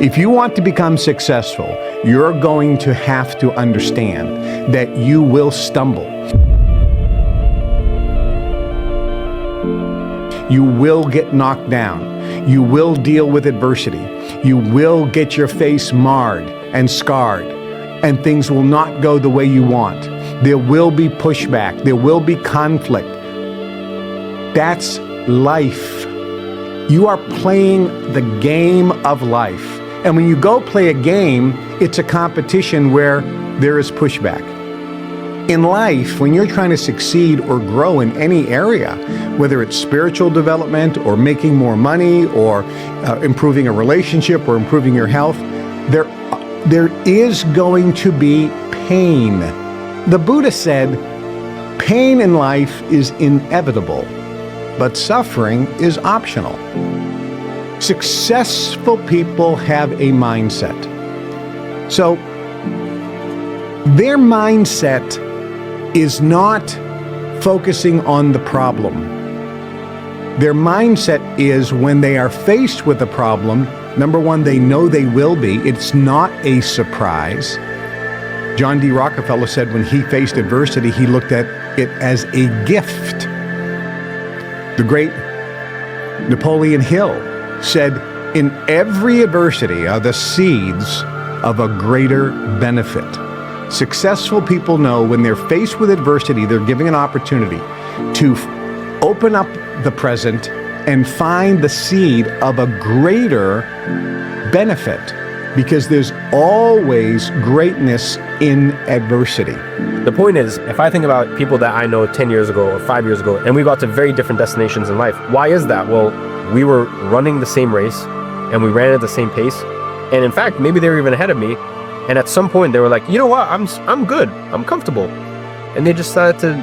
If you want to become successful, you're going to have to understand that you will stumble. You will get knocked down. You will deal with adversity. You will get your face marred and scarred, and things will not go the way you want. There will be pushback. There will be conflict. That's life. You are playing the game of life. And when you go play a game, it's a competition where there is pushback. In life, when you're trying to succeed or grow in any area, whether it's spiritual development or making more money or improving a relationship or improving your health, there is going to be pain. The Buddha said, pain in life is inevitable, but suffering is optional. Successful people have a mindset. So their mindset is not focusing on the problem. Their mindset is when they are faced with a problem, number one, they know they will be. It's not a surprise. John D. Rockefeller said when he faced adversity, he looked at it as a gift. The great Napoleon Hill said, in every adversity are the seeds of a greater benefit. Successful people know when they're faced with adversity, they're giving an opportunity to open up the present and find the seed of a greater benefit, because there's always greatness in adversity. The point is, if I think about people that I know 10 years ago or 5 years ago, and we got to very different destinations in life, why is that? Well, we were running the same race and we ran at the same pace. And in fact, maybe they were even ahead of me. And at some point they were like, you know what, I'm good, I'm comfortable. And they just decided to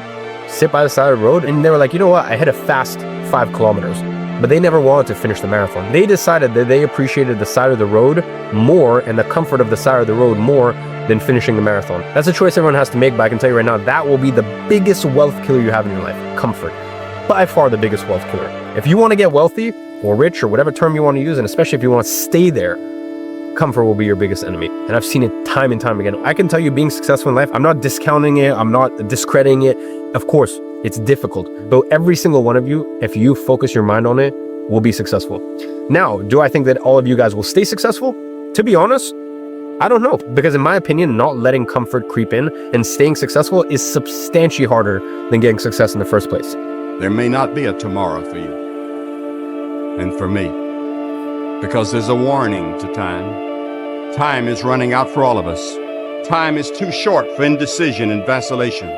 sit by the side of the road, and they were like, you know what, I hit a fast 5 kilometers. But they never wanted to finish the marathon. They decided that they appreciated the side of the road more and the comfort of the side of the road more than finishing the marathon. That's a choice everyone has to make, but I can tell you right now, that will be the biggest wealth killer you have in your life. Comfort. By far the biggest wealth killer. If you want to get wealthy or rich or whatever term you want to use, and especially if you want to stay there, comfort will be your biggest enemy. And I've seen it time and time again. I can tell you, being successful in life, I'm not discounting it, I'm not discrediting it. Of course, it's difficult, but every single one of you, if you focus your mind on it, will be successful. Now, do I think that all of you guys will stay successful? To be honest, I don't know, because in my opinion, not letting comfort creep in and staying successful is substantially harder than getting success in the first place. There may not be a tomorrow for you and for me, because there's a warning to time. Time is running out for all of us. Time is too short for indecision and vacillation.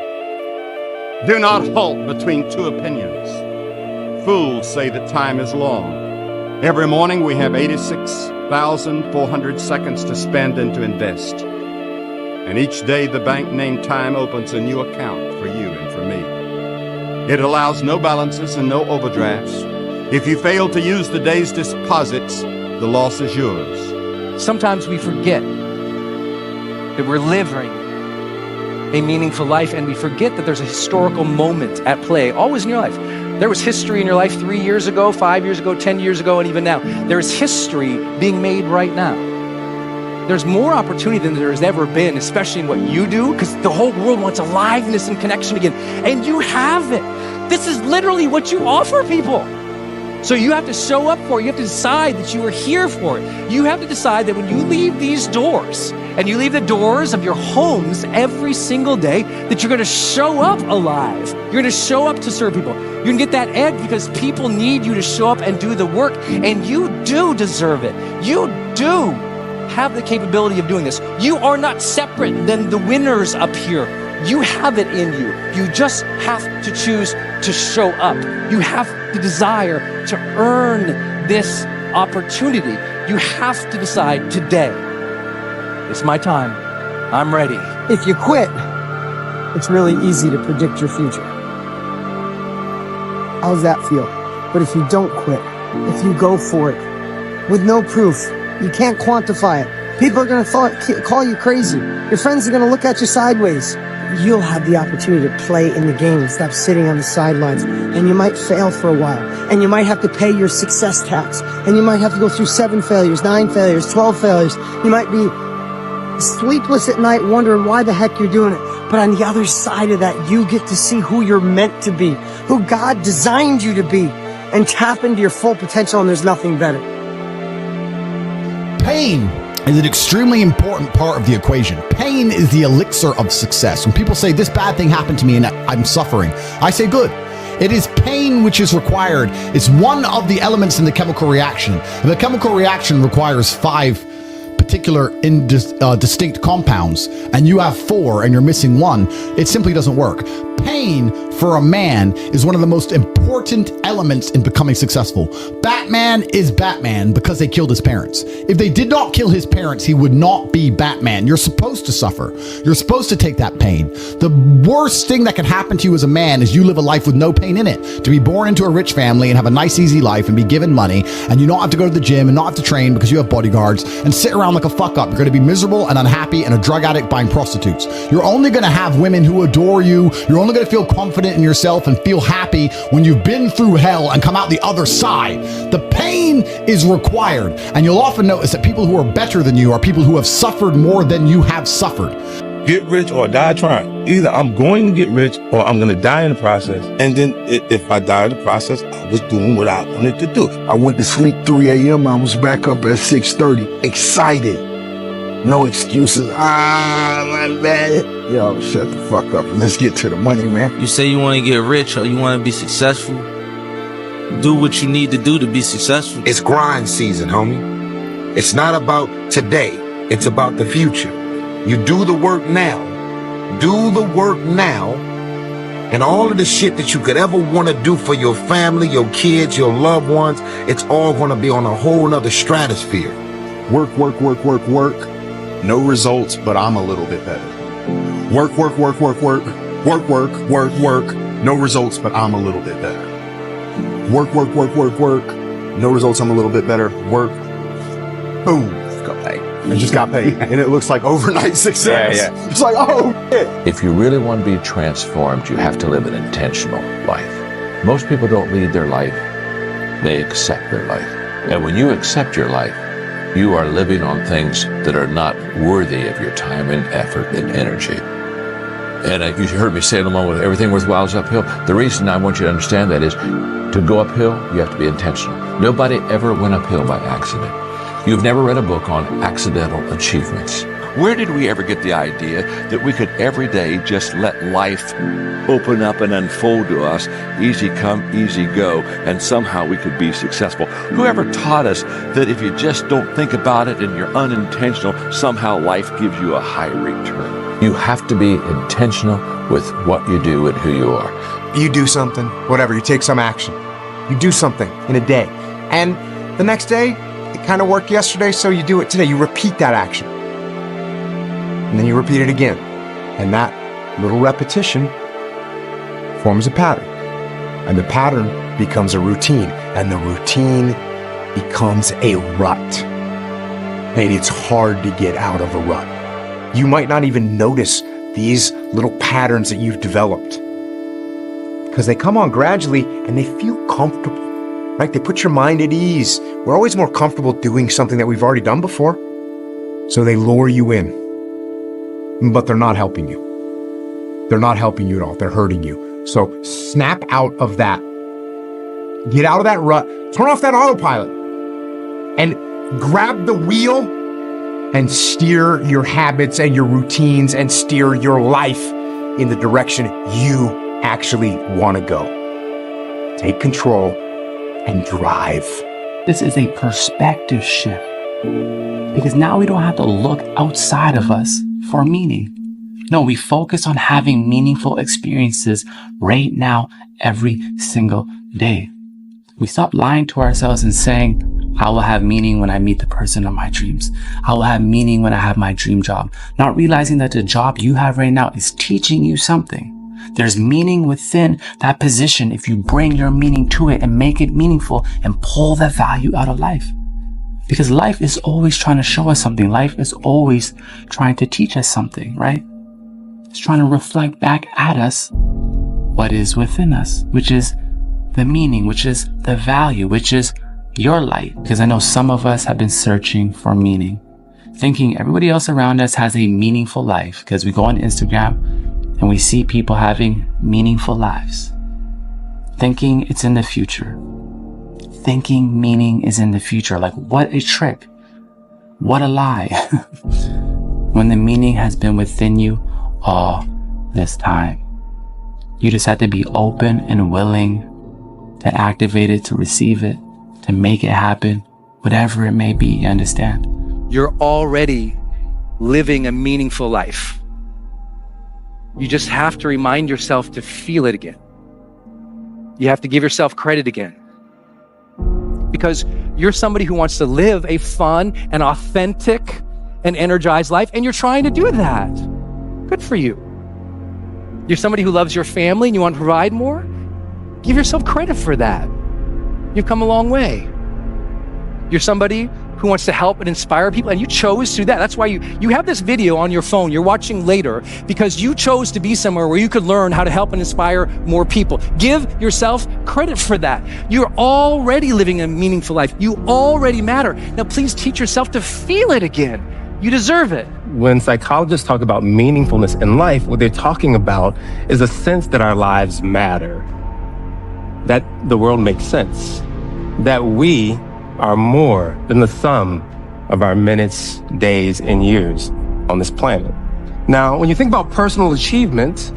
Do not halt between two opinions. Fools say that time is long. Every morning we have 86,400 seconds to spend and to invest. And each day the bank named time opens a new account for you and for me. It allows no balances and no overdrafts. If you fail to use the day's deposits, the loss is yours. Sometimes we forget that we're living a meaningful life, and we forget that there's a historical moment at play always in your life. There was history in your life 3 years ago, 5 years ago, 10 years ago, and even now. There's history being made right now. There's more opportunity than there has ever been, especially in what you do, because the whole world wants aliveness and connection again, and you have it. This is literally what you offer people. So you have to show up for it. You have to decide that you are here for it. You have to decide that when you leave these doors, and you leave the doors of your homes every single day, that you're going to show up alive. You're going to show up to serve people. You're going to get that edge because people need you to show up and do the work, and you do deserve it. You do have the capability of doing this. You are not separate than the winners up here. You have it in you. You just have to choose to show up. You have the desire to earn this opportunity. You have to decide today, it's my time. I'm ready. If you quit, it's really easy to predict your future. How does that feel? But if you don't quit, if you go for it with no proof, you can't quantify it. People are going to call you crazy. Your friends are going to look at you sideways. you'll have the opportunity to play in the game and stop sitting on the sidelines. And you might fail for a while. And you might have to pay your success tax. And you might have to go through 7 failures, 9 failures, 12 failures. You might be sleepless at night wondering why the heck you're doing it. But on the other side of that, you get to see who you're meant to be, who God designed you to be, and tap into your full potential, and there's nothing better. Pain is an extremely important part of the equation. Pain is the elixir of success. When people say this bad thing happened to me and I'm suffering, I say good. It is pain which is required. It's one of the elements in the chemical reaction. The chemical reaction requires 5 particular distinct compounds, and you have 4 and you're missing 1. It simply doesn't work. Pain for a man is one of the most important elements in becoming successful. Batman is Batman because they killed his parents. If they did not kill his parents, he would not be Batman. You're supposed to suffer. You're supposed to take that pain. The worst thing that can happen to you as a man is you live a life with no pain in it. To be born into a rich family and have a nice, easy life and be given money, and you don't have to go to the gym and not have to train because you have bodyguards and sit around like a fuck up. You're going to be miserable and unhappy and a drug addict buying prostitutes. You're only going to have women who adore you. You're only going to feel confident in yourself and feel happy when you've been through hell and come out the other side. The pain is required, and you'll often notice that people who are better than you are people who have suffered more than you have suffered. Get rich or die trying. Either I'm going to get rich or I'm going to die in the process. And then if I die in the process, I was doing what I wanted to do. I went to sleep 3 a.m. I was back up at 6:30, excited. No excuses. My bad. Yo, shut the fuck up and let's get to the money, man. You say you want to get rich or you want to be successful. Do what you need to do to be successful. It's grind season, homie. It's not about today. It's about the future. You do the work now. Do the work now. And all of the shit that you could ever want to do for your family, your kids, your loved ones, it's all going to be on a whole nother stratosphere. Work, work, work, work, work. No results, but I'm a little bit better. Work, work, work, work, work. Work, work, work, work. No results, but I'm a little bit better. Work, work, work, work, work. No results, I'm a little bit better. Work. Boom. Got paid. I just got paid. And it looks like overnight success. Yeah. It's like, oh, shit. If you really want to be transformed, you have to live an intentional life. Most people don't lead their life. They accept their life. And when you accept your life, you are living on things that are not worthy of your time and effort and energy. And you heard me say in a moment, everything worthwhile is uphill. The reason I want you to understand that is to go uphill, you have to be intentional. Nobody ever went uphill by accident. You've never read a book on accidental achievements. Where did we ever get the idea that we could every day just let life open up and unfold to us, easy come, easy go, and somehow we could be successful? Whoever taught us that if you just don't think about it and you're unintentional, somehow life gives you a high return? You have to be intentional with what you do and who you are. You do something, whatever, you take some action. You do something in a day. And the next day, it kind of worked yesterday, so you do it today. You repeat that action. And then you repeat it again. And that little repetition forms a pattern. And the pattern becomes a routine. And the routine becomes a rut. And it's hard to get out of a rut. You might not even notice these little patterns that you've developed, because they come on gradually and they feel comfortable, right? They put your mind at ease. We're always more comfortable doing something that we've already done before. So they lure you in. But they're not helping you. They're not helping you at all. They're hurting you. So snap out of that. Get out of that rut. Turn off that autopilot. And grab the wheel and steer your habits and your routines and steer your life in the direction you actually want to go. Take control and drive. This is a perspective shift, because now we don't have to look outside of us for meaning. No, we focus on having meaningful experiences right now, every single day. We stop lying to ourselves and saying, I will have meaning when I meet the person of my dreams. I will have meaning when I have my dream job. Not realizing that the job you have right now is teaching you something. There's meaning within that position if you bring your meaning to it and make it meaningful and pull the value out of life. Because life is always trying to show us something. Life is always trying to teach us something, right? is trying to reflect back at us what is within us, which is the meaning, which is the value, which is your light. Because I know some of us have been searching for meaning, thinking everybody else around us has a meaningful life, because we go on Instagram and we see people having meaningful lives, thinking it's in the future, thinking meaning is in the future. Like, what a trick. What a lie. When the meaning has been within you all this time. You just have to be open and willing to activate it, to receive it, to make it happen, whatever it may be, you understand? You're already living a meaningful life. You just have to remind yourself to feel it again. You have to give yourself credit again. Because you're somebody who wants to live a fun and authentic and energized life, and you're trying to do that. Good for you. You're somebody who loves your family and you want to provide more. Give yourself credit for that. You've come a long way. You're somebody who wants to help and inspire people, and you chose to do that. That's why you have this video on your phone you're watching later, because you chose to be somewhere where you could learn how to help and inspire more people. Give yourself credit for that. You're already living a meaningful life. You already matter. Now please teach yourself to feel it again. You deserve it. When psychologists talk about meaningfulness in life, what they're talking about is a sense that our lives matter, that the world makes sense, that we are more than the sum of our minutes, days, and years on this planet. Now, when you think about personal achievement,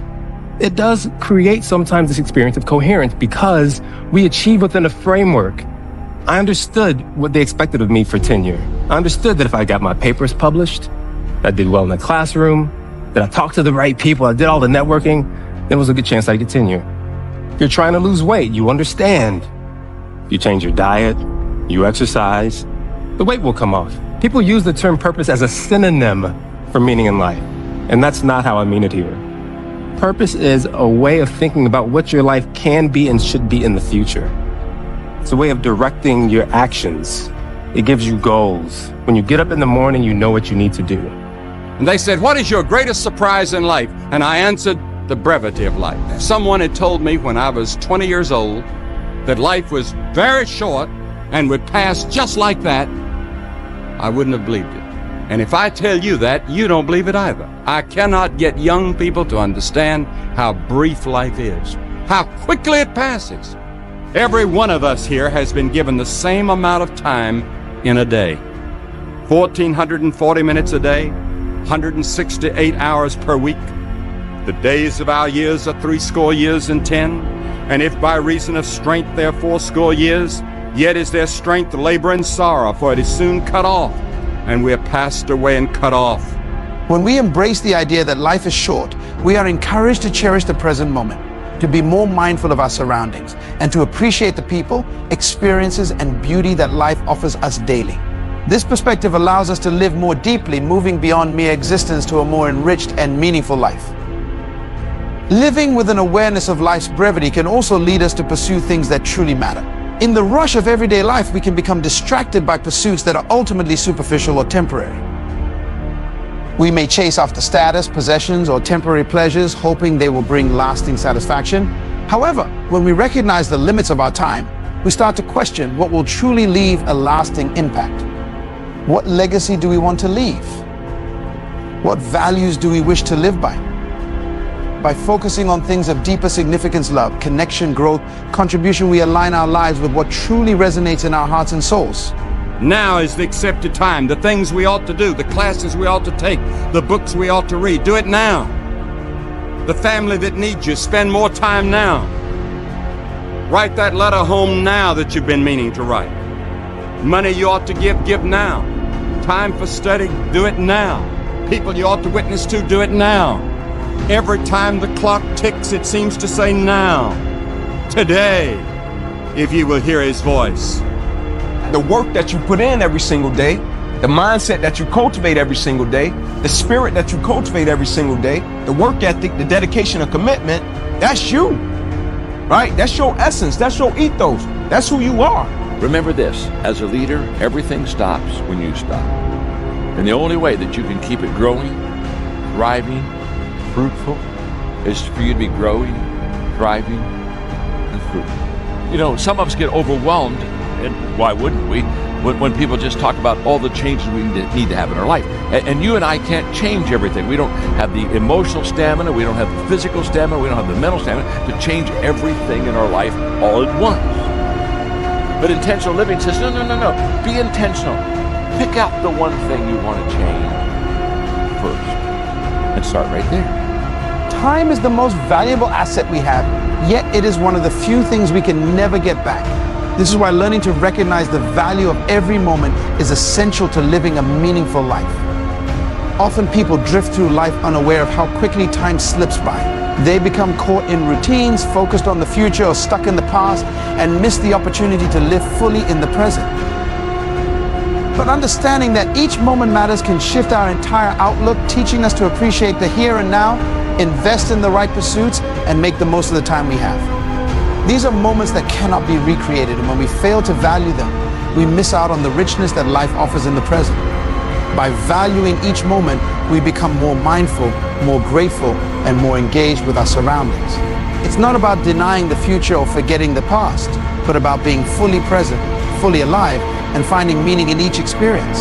it does create sometimes this experience of coherence because we achieve within a framework. I understood what they expected of me for tenure. I understood that if I got my papers published, I did well in the classroom, that I talked to the right people, I did all the networking, there was a good chance I'd get tenure. You're trying to lose weight, you understand. You change your diet, you exercise, the weight will come off. People use the term purpose as a synonym for meaning in life, and that's not how I mean it here. Purpose is a way of thinking about what your life can be and should be in the future. It's a way of directing your actions. It gives you goals. When you get up in the morning, you know what you need to do. And they said, "What is your greatest surprise in life?" And I answered, the brevity of life. If someone had told me when I was 20 years old that life was very short and would pass just like that, I wouldn't have believed it. And if I tell you that, you don't believe it either. I cannot get young people to understand how brief life is, how quickly it passes. Every one of us here has been given the same amount of time in a day. 1,440 minutes a day, 168 hours per week. The days of our years are 80 years and 10. And if by reason of strength there are 80 years, yet is their strength labor and sorrow, for it is soon cut off, and we are passed away and cut off. When we embrace the idea that life is short, we are encouraged to cherish the present moment, to be more mindful of our surroundings, and to appreciate the people, experiences, and beauty that life offers us daily. This perspective allows us to live more deeply, moving beyond mere existence to a more enriched and meaningful life. Living with an awareness of life's brevity can also lead us to pursue things that truly matter. In the rush of everyday life, we can become distracted by pursuits that are ultimately superficial or temporary. We may chase after status, possessions, or temporary pleasures, hoping they will bring lasting satisfaction. However, when we recognize the limits of our time, we start to question what will truly leave a lasting impact. What legacy do we want to leave? What values do we wish to live by? By focusing on things of deeper significance, love, connection, growth, contribution, we align our lives with what truly resonates in our hearts and souls. Now is the accepted time. The things we ought to do, the classes we ought to take, the books we ought to read, do it now. The family that needs you, spend more time now. Write that letter home now that you've been meaning to write. Money you ought to give now. Time for study, do it now. People you ought to witness to, do it now. Every time the clock ticks, it seems to say now, today, if you will hear his voice. The work that you put in every single day, the mindset that you cultivate every single day, the spirit that you cultivate every single day, the work ethic, the dedication and commitment, that's you, right? That's your essence, that's your ethos, that's who you are. Remember this, as a leader, everything stops when you stop. And the only way that you can keep it growing, thriving, fruitful is for you to be growing, thriving, and fruitful. You know, some of us get overwhelmed, and why wouldn't we, when people just talk about all the changes we need to have in our life. And you and I can't change everything. We don't have the emotional stamina, we don't have the physical stamina, we don't have the mental stamina to change everything in our life all at once. But intentional living says, no. Be intentional. Pick out the one thing you want to change first and start right there. Time is the most valuable asset we have, yet it is one of the few things we can never get back. This is why learning to recognize the value of every moment is essential to living a meaningful life. Often people drift through life unaware of how quickly time slips by. They become caught in routines, focused on the future or stuck in the past, and miss the opportunity to live fully in the present. But understanding that each moment matters can shift our entire outlook, teaching us to appreciate the here and now, invest in the right pursuits, and make the most of the time we have. These are moments that cannot be recreated, and when we fail to value them, we miss out on the richness that life offers in the present. By valuing each moment, we become more mindful, more grateful, and more engaged with our surroundings. It's not about denying the future or forgetting the past, but about being fully present, fully alive, and finding meaning in each experience.